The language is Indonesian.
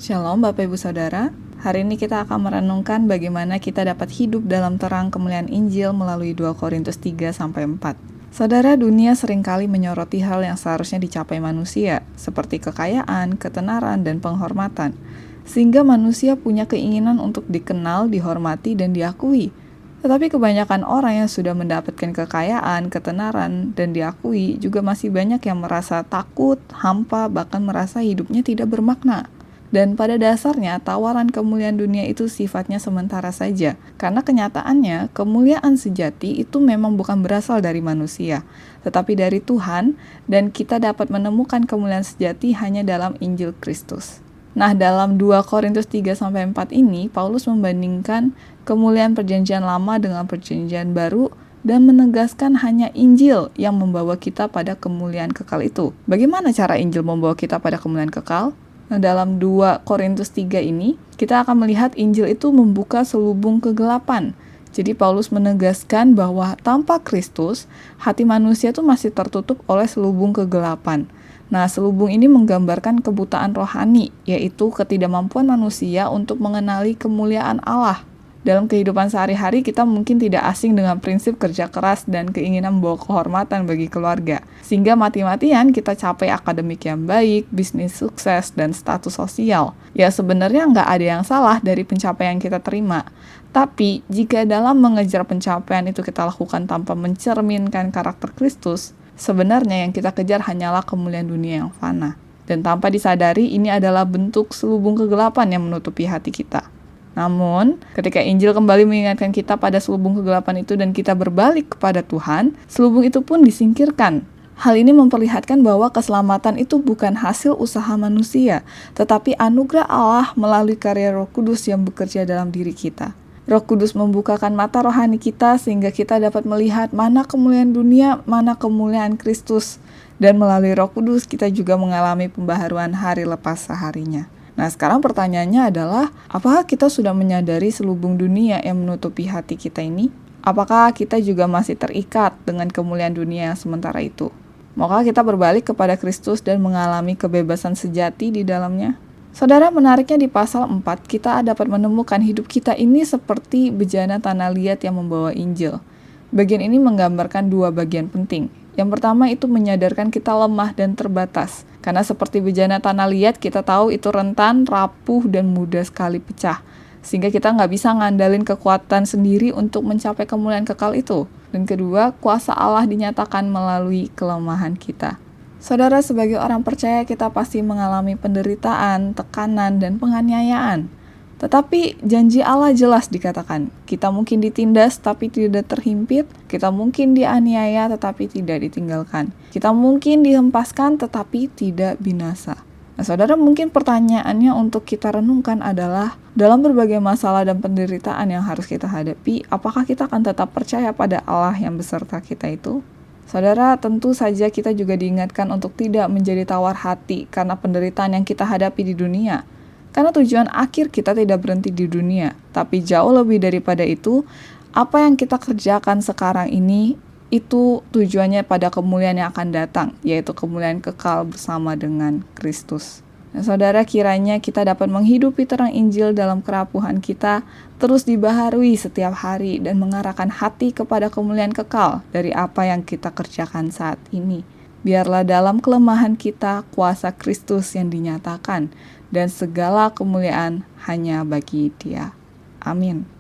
Shalom Bapak Ibu Saudara, hari ini kita akan merenungkan bagaimana kita dapat hidup dalam terang kemuliaan Injil melalui 2 Korintus 3-4. Saudara, dunia seringkali menyoroti hal yang seharusnya dicapai manusia, seperti kekayaan, ketenaran, dan penghormatan, sehingga manusia punya keinginan untuk dikenal, dihormati, dan diakui. Tetapi kebanyakan orang yang sudah mendapatkan kekayaan, ketenaran, dan diakui juga masih banyak yang merasa takut, hampa, bahkan merasa hidupnya tidak bermakna. Dan pada dasarnya, tawaran kemuliaan dunia itu sifatnya sementara saja. Karena kenyataannya, kemuliaan sejati itu memang bukan berasal dari manusia, tetapi dari Tuhan, dan kita dapat menemukan kemuliaan sejati hanya dalam Injil Kristus. Nah, dalam 2 Korintus 3-4 ini, Paulus membandingkan kemuliaan perjanjian lama dengan perjanjian baru, dan menegaskan hanya Injil yang membawa kita pada kemuliaan kekal itu. Bagaimana cara Injil membawa kita pada kemuliaan kekal? Nah, dalam 2 Korintus 3 ini, kita akan melihat Injil itu membuka selubung kegelapan. Jadi Paulus menegaskan bahwa tanpa Kristus, hati manusia itu masih tertutup oleh selubung kegelapan. Nah, selubung ini menggambarkan kebutaan rohani, yaitu ketidakmampuan manusia untuk mengenali kemuliaan Allah. Dalam kehidupan sehari-hari, kita mungkin tidak asing dengan prinsip kerja keras dan keinginan membawa kehormatan bagi keluarga. Sehingga mati-matian kita capai akademik yang baik, bisnis sukses, dan status sosial. Ya sebenarnya nggak ada yang salah dari pencapaian kita terima. Tapi, jika dalam mengejar pencapaian itu kita lakukan tanpa mencerminkan karakter Kristus, sebenarnya yang kita kejar hanyalah kemuliaan dunia yang fana. Dan tanpa disadari, ini adalah bentuk selubung kegelapan yang menutupi hati kita. Namun, ketika Injil kembali mengingatkan kita pada selubung kegelapan itu dan kita berbalik kepada Tuhan, selubung itu pun disingkirkan. Hal ini memperlihatkan bahwa keselamatan itu bukan hasil usaha manusia, tetapi anugerah Allah melalui karya Roh Kudus yang bekerja dalam diri kita. Roh Kudus membukakan mata rohani kita sehingga kita dapat melihat mana kemuliaan dunia, mana kemuliaan Kristus. Dan melalui Roh Kudus kita juga mengalami pembaharuan hari lepas seharinya. Nah, sekarang pertanyaannya adalah, apakah kita sudah menyadari selubung dunia yang menutupi hati kita ini? Apakah kita juga masih terikat dengan kemuliaan dunia yang sementara itu? Maukah kita berbalik kepada Kristus dan mengalami kebebasan sejati di dalamnya? Saudara, menariknya di pasal 4, kita dapat menemukan hidup kita ini seperti bejana tanah liat yang membawa Injil. Bagian ini menggambarkan dua bagian penting. Yang pertama itu menyadarkan kita lemah dan terbatas. Karena seperti bejana tanah liat, kita tahu itu rentan, rapuh, dan mudah sekali pecah. Sehingga kita nggak bisa ngandalin kekuatan sendiri untuk mencapai kemuliaan kekal itu. Dan kedua, kuasa Allah dinyatakan melalui kelemahan kita. Saudara, sebagai orang percaya, kita pasti mengalami penderitaan, tekanan, dan penganiayaan. Tetapi janji Allah jelas dikatakan, kita mungkin ditindas tapi tidak terhimpit, kita mungkin dianiaya tetapi tidak ditinggalkan, kita mungkin dihempaskan tetapi tidak binasa. Nah, saudara, mungkin pertanyaannya untuk kita renungkan adalah, dalam berbagai masalah dan penderitaan yang harus kita hadapi, apakah kita akan tetap percaya pada Allah yang beserta kita itu? Saudara, tentu saja kita juga diingatkan untuk tidak menjadi tawar hati karena penderitaan yang kita hadapi di dunia. Karena tujuan akhir kita tidak berhenti di dunia, tapi jauh lebih daripada itu, apa yang kita kerjakan sekarang ini, itu tujuannya pada kemuliaan yang akan datang, yaitu kemuliaan kekal bersama dengan Kristus. Nah, saudara, kiranya kita dapat menghidupi terang Injil dalam kerapuhan kita, terus dibaharui setiap hari dan mengarahkan hati kepada kemuliaan kekal dari apa yang kita kerjakan saat ini. Biarlah dalam kelemahan kita kuasa Kristus yang dinyatakan, dan segala kemuliaan hanya bagi Dia. Amin.